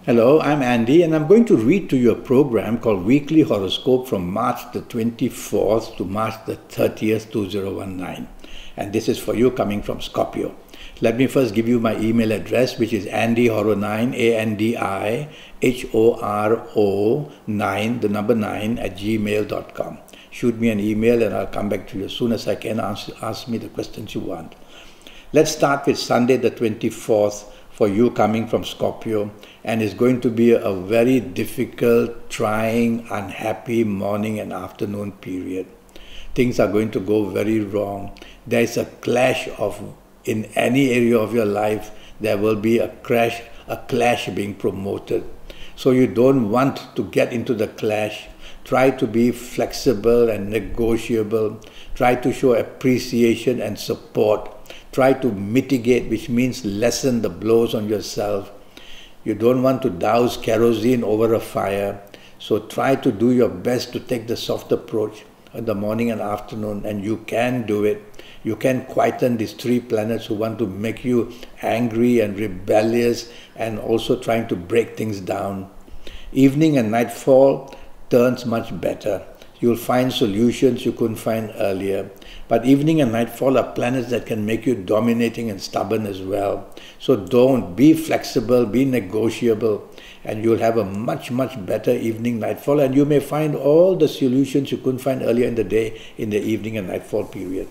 Hello, I'm Andy, and I'm going to read to you a program called Weekly Horoscope from March the 24th to March the 30th, 2019. And this is for you coming from Scorpio. Let me first give you my email address, which is andyhoro9, ANDIHORO9, the number 9, at gmail.com. Shoot me an email and I'll come back to you as soon as I can. Ask me the questions you want. Let's start with Sunday the 24th for you coming from Scorpio, and it's going to be a very difficult, trying, unhappy morning and afternoon period. Things are going to go very wrong. There is a clash in any area of your life, there will be a clash being promoted. So you don't want to get into the clash. Try to be flexible and negotiable. Try to show appreciation and support. Try to mitigate, which means lessen the blows on yourself. You don't want to douse kerosene over a fire. So try to do your best to take the soft approach in the morning and afternoon, and you can do it. You can quieten these three planets who want to make you angry and rebellious and also trying to break things down. Evening and nightfall turns much better. You'll find solutions you couldn't find earlier. But evening and nightfall are planets that can make you dominating and stubborn as well. So don't be flexible, be negotiable, and you'll have a much better evening nightfall, and you may find all the solutions you couldn't find earlier in the day in the evening and nightfall period.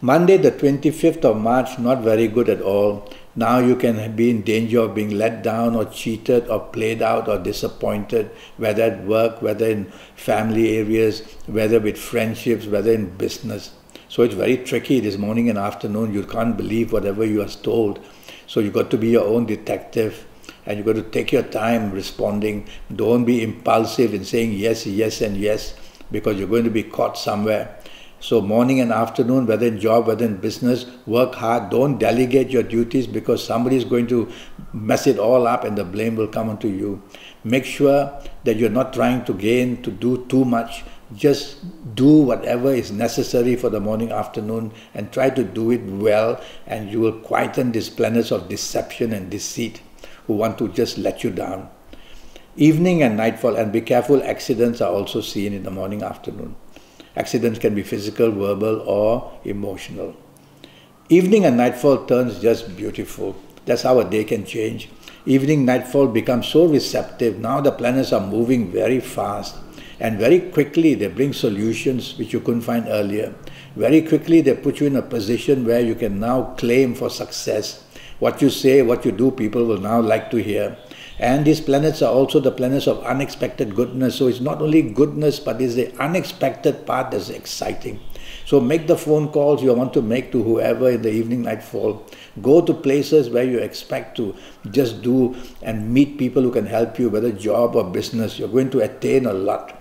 Monday the 25th of March, not very good at all. Now you can be in danger of being let down or cheated or played out or disappointed, whether at work, whether in family areas, whether with friendships, whether in business. So it's very tricky this morning and afternoon. You can't believe whatever you are told. So you've got to be your own detective, and you've got to take your time responding. Don't be impulsive in saying yes, yes, and yes, because you're going to be caught somewhere. So morning and afternoon, whether in job, whether in business, work hard. Don't delegate your duties, because somebody is going to mess it all up and the blame will come onto you. Make sure that you're not trying to do too much. Just do whatever is necessary for the morning, afternoon, and try to do it well, and you will quieten these planets of deception and deceit who want to just let you down. Evening and nightfall, and be careful, accidents are also seen in the morning, afternoon. Accidents can be physical, verbal, or emotional. Evening and nightfall turns just beautiful. That's how a day can change. Evening, nightfall becomes so receptive. Now the planets are moving very fast, and very quickly they bring solutions which you couldn't find earlier. Very quickly they put you in a position where you can now claim for success. What you say, what you do, people will now like to hear. And these planets are also the planets of unexpected goodness. So it's not only goodness, but it's the unexpected part that's exciting. So make the phone calls you want to make to whoever in the evening, nightfall. Go to places where you expect to just do and meet people who can help you, whether job or business. You're going to attain a lot.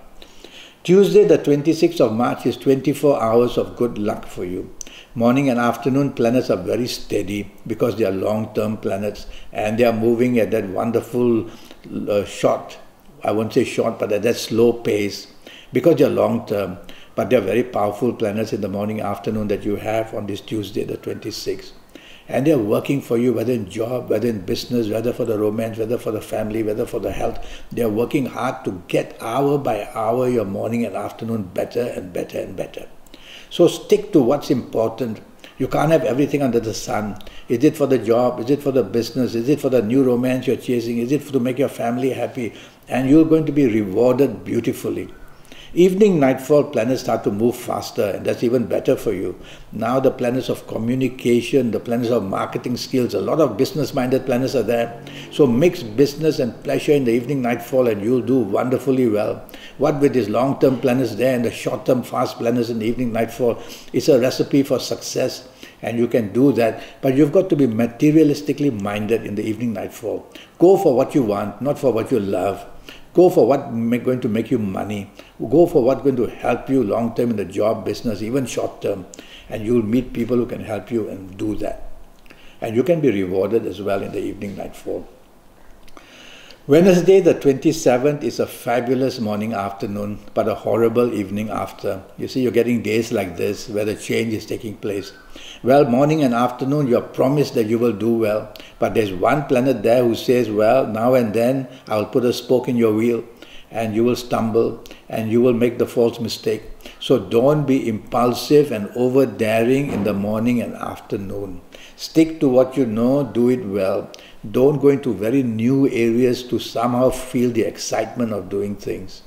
Tuesday, the 26th of March, is 24 hours of good luck for you. Morning and afternoon planets are very steady because they are long-term planets, and they are moving at that wonderful short, I won't say short, but at that slow pace, because they are long-term. But they are very powerful planets in the morning, afternoon that you have on this Tuesday, the 26th. And they are working for you, whether in job, whether in business, whether for the romance, whether for the family, whether for the health. They are working hard to get hour by hour your morning and afternoon better and better and better. So stick to what's important. You can't have everything under the sun. Is it for the job? Is it for the business? Is it for the new romance you're chasing? Is it to make your family happy? And you're going to be rewarded beautifully. Evening, nightfall planets start to move faster, and that's even better for you. Now the planets of communication, the planets of marketing skills, a lot of business-minded planets are there. So mix business and pleasure in the evening, nightfall, and you'll do wonderfully well. What with these long-term planets there and the short-term fast planets in the evening, nightfall, it's a recipe for success, and you can do that. But you've got to be materialistically minded in the evening, nightfall. Go for what you want, not for what you love. Go for what's going to make you money. Go for what's going to help you long-term in the job, business, even short-term. And you'll meet people who can help you and do that. And you can be rewarded as well in the evening, nightfall. Wednesday the 27th is a fabulous morning afternoon, but a horrible evening after. You see, you're getting days like this where the change is taking place. Well, morning and afternoon, you're promised that you will do well, but there's one planet there who says, well, now and then I'll put a spoke in your wheel and you will stumble and you will make the false mistake. So don't be impulsive and over-daring in the morning and afternoon. Stick to what you know, do it well. Don't go into very new areas to somehow feel the excitement of doing things.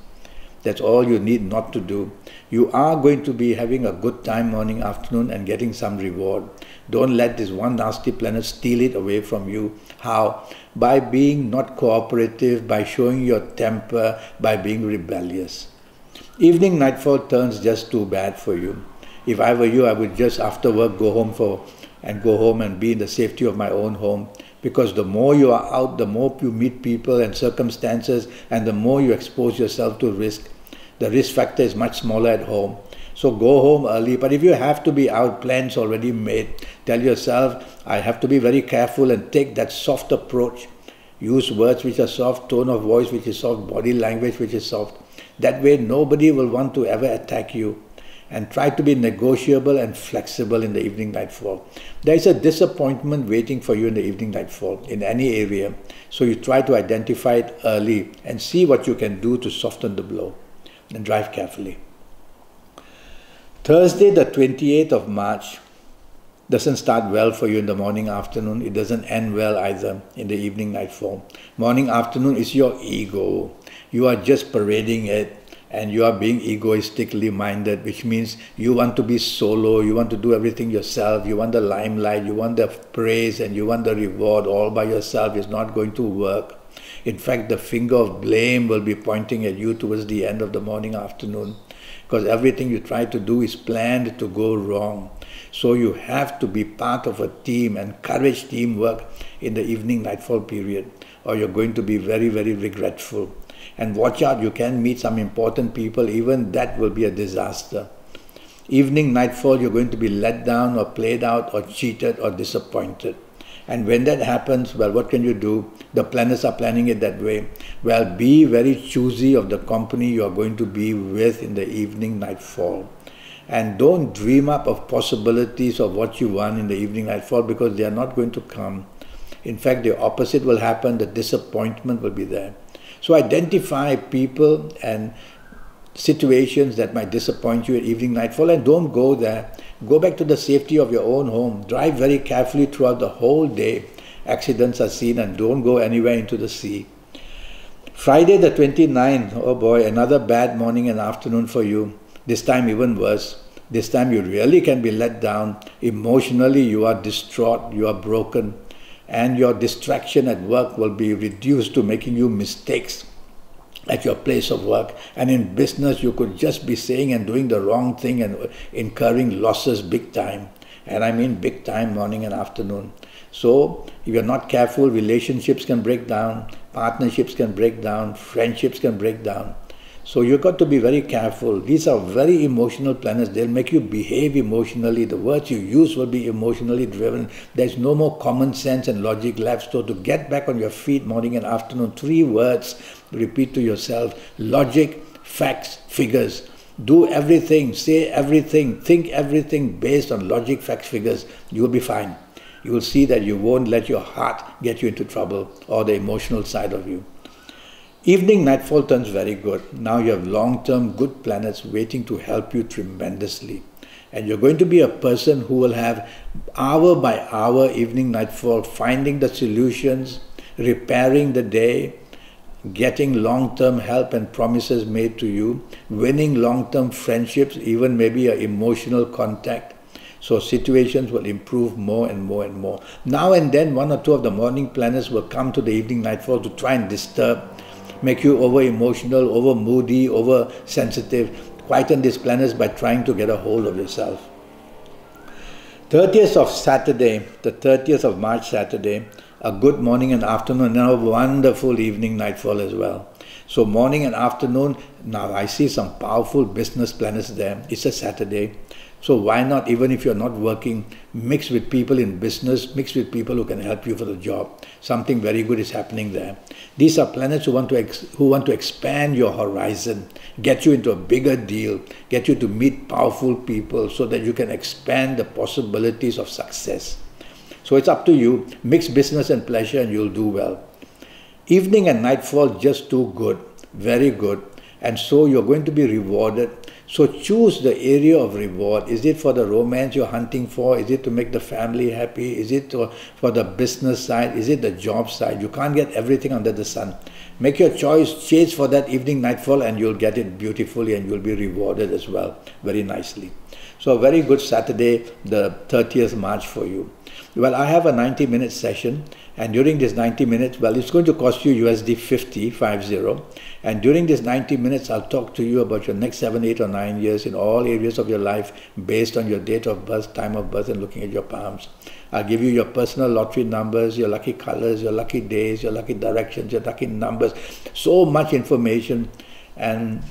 That's all you need not to do. You are going to be having a good time morning, afternoon and getting some reward. Don't let this one nasty planet steal it away from you. How? By being not cooperative, by showing your temper, by being rebellious. Evening nightfall turns just too bad for you. If I were you, I would just after work go home and be in the safety of my own home. Because the more you are out, the more you meet people and circumstances, and the more you expose yourself to risk. The risk factor is much smaller at home. So go home early. But if you have to be out, plans already made, tell yourself, I have to be very careful and take that soft approach. Use words which are soft, tone of voice which is soft, body language which is soft. That way nobody will want to ever attack you. And try to be negotiable and flexible in the evening nightfall. There is a disappointment waiting for you in the evening nightfall in any area. So you try to identify it early and see what you can do to soften the blow. And drive carefully. Thursday the 28th of March doesn't start well for you in the morning, afternoon. It doesn't end well either in the evening nightfall. Morning, afternoon is your ego. You are just parading it. And you are being egoistically minded, which means you want to be solo, you want to do everything yourself, you want the limelight, you want the praise, and you want the reward all by yourself. It's not going to work. In fact, the finger of blame will be pointing at you towards the end of the morning, afternoon, because everything you try to do is planned to go wrong. So you have to be part of a team, encourage teamwork in the evening nightfall period, or you're going to be very, very regretful. And watch out, you can meet some important people, even that will be a disaster. Evening nightfall, you're going to be let down or played out or cheated or disappointed. And when that happens, well, what can you do? The planners are planning it that way. Well, be very choosy of the company you are going to be with in the evening nightfall. And don't dream up of possibilities of what you want in the evening nightfall, because they are not going to come. In fact, the opposite will happen, the disappointment will be there. So identify people and situations that might disappoint you at evening nightfall and don't go there. Go back to the safety of your own home. Drive very carefully throughout the whole day. Accidents are seen, and don't go anywhere into the sea. Friday the 29th, oh boy, another bad morning and afternoon for you. This time even worse. This time you really can be let down. Emotionally you are distraught, you are broken. And your distraction at work will be reduced to making you mistakes at your place of work. And in business, you could just be saying and doing the wrong thing and incurring losses big time. And I mean big time, morning and afternoon. So if you're not careful, relationships can break down, partnerships can break down, friendships can break down. So you've got to be very careful. These are very emotional planets. They'll make you behave emotionally. The words you use will be emotionally driven. There's no more common sense and logic left. So to get back on your feet morning and afternoon, 3 words, repeat to yourself: logic, facts, figures. Do everything, say everything, think everything based on logic, facts, figures. You will be fine. You will see that you won't let your heart get you into trouble or the emotional side of you. Evening nightfall turns very good. Now you have long-term good planets waiting to help you tremendously. And you're going to be a person who will have hour by hour evening nightfall, finding the solutions, repairing the day, getting long-term help and promises made to you, winning long-term friendships, even maybe an emotional contact. So situations will improve more and more and more. Now and then 1 or 2 of the morning planets will come to the evening nightfall to try and disturb, make you over-emotional, over-moody, over-sensitive. Quieten these planets by trying to get a hold of yourself. 30th of Saturday, the 30th of March Saturday, a good morning and afternoon, and a wonderful evening nightfall as well. So morning and afternoon, now I see some powerful business planets there. It's a Saturday. So why not, even if you're not working, mix with people in business, mix with people who can help you for the job. Something very good is happening there. These are planets who want to expand your horizon, get you into a bigger deal, get you to meet powerful people so that you can expand the possibilities of success. So it's up to you. Mix business and pleasure and you'll do well. Evening and nightfall, just too good, very good. And so you're going to be rewarded. So choose the area of reward. Is it for the romance you're hunting for? Is it to make the family happy? Is it for the business side? Is it the job side? You can't get everything under the sun. Make your choice, chase for that evening, nightfall, and you'll get it beautifully and you'll be rewarded as well, very nicely. So a very good Saturday, the 30th March for you. Well, I have a 90-minute session, and during this 90 minutes, well, it's going to cost you USD 50, and during this 90 minutes, I'll talk to you about your next 7, 8 or 9 years in all areas of your life based on your date of birth, time of birth, and looking at your palms. I'll give you your personal lottery numbers, your lucky colors, your lucky days, your lucky directions, your lucky numbers, so much information, and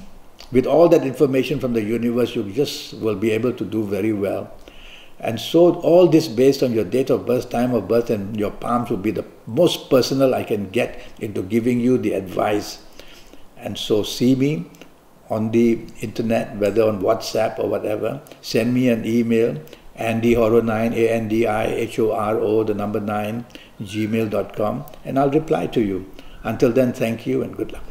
with all that information from the universe, you just will be able to do very well. And so all this based on your date of birth, time of birth, and your palms will be the most personal I can get into giving you the advice. And so see me on the internet, whether on WhatsApp or whatever. Send me an email, andyhoro9, ANDIHORO, the number 9, gmail.com, and I'll reply to you. Until then, thank you and good luck.